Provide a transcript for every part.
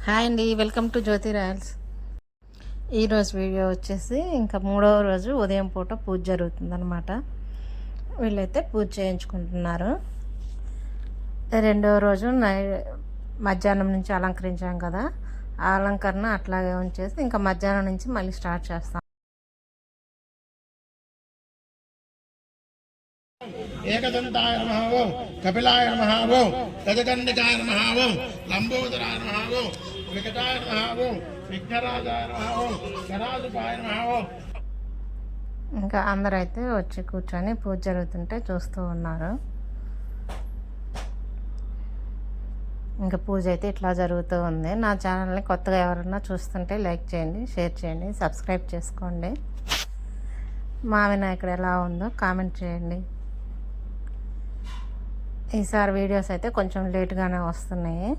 Hi అండి, welcome to Jyothi Royals. ఈరోజు video వచ్చేసి ఇంకా 3వ రోజు ఉదయం పూట పూజ జరుగుతుందన్నమాట. వీళ్ళైతే పూజ చేయించుకుంటున్నారు. 2వ రోజు మధ్యాహ్నం నుంచి అలంకరించాం కదా, ఆ అలంకరణ అట్లాగే ఉంచేసి ఇంకా మధ్యాహ్నం నుంచి మళ్ళీ స్టార్ట్ చేస్తాం. ఏకదంతాయ నమః ఓం కపిలాయ నమః ఓం గజకర్ణికాయ నమః ఓం లంబోదరాయ నమః ఓం వికటాయ నమః ఓం విఘ్నరాజాయ నమః ఓం గణాధిపాయ నమః ఓం. ఇంకా అందరైతే వచ్చి కూర్చొని పూజ జరుగుతుంటే చూస్తూ ఉన్నారు. ఇంకా పూజ అయితే ఇట్లా జరుగుతూ ఉంది. నా ఛానల్ని కొత్తగా ఎవరన్నా చూస్తుంటే లైక్ చేయండి, షేర్ చేయండి, సబ్స్క్రైబ్ చేసుకోండి. మా వినాయకుడు ఎలా ఉందో కామెంట్ చేయండి. ఈసారి వీడియోస్ అయితే కొంచెం లేట్గానే వస్తున్నాయి.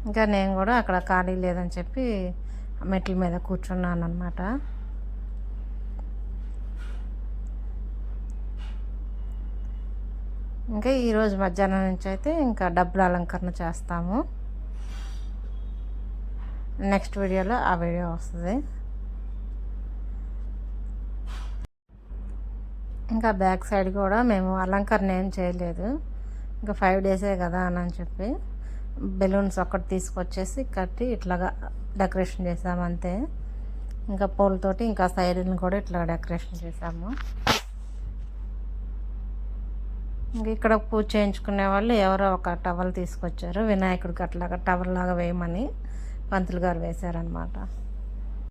ఇంకా నేను కూడా అక్కడ ఖాళీ లేదని చెప్పి మెట్ల మీద కూర్చున్నాను అన్నమాట. ఇంకా ఈరోజు మధ్యాహ్నం నుంచి అయితే ఇంకా డబ్బుల అలంకరణ చేస్తాము. నెక్స్ట్ వీడియోలో ఆ వీడియో వస్తుంది. ఇంకా బ్యాక్ సైడ్ కూడా మేము అలంకరణ ఏం చేయలేదు. ఇంకా 5 డేసే కదా అని చెప్పి బెలూన్స్ ఒక్కటి తీసుకొచ్చేసి కట్టి ఇట్లాగా డెకరేషన్ చేసాము అంతే. ఇంకా పూలతోటి ఇంకా సైడ్ని కూడా ఇట్లా డెకరేషన్ చేసాము. ఇంక ఇక్కడ పూజ చేయించుకునే వాళ్ళు ఎవరో ఒక టవల్ తీసుకొచ్చారు, వినాయకుడికి అట్లాగా టవల్ లాగా వేయమని పంతులు గారు వేశారనమాట.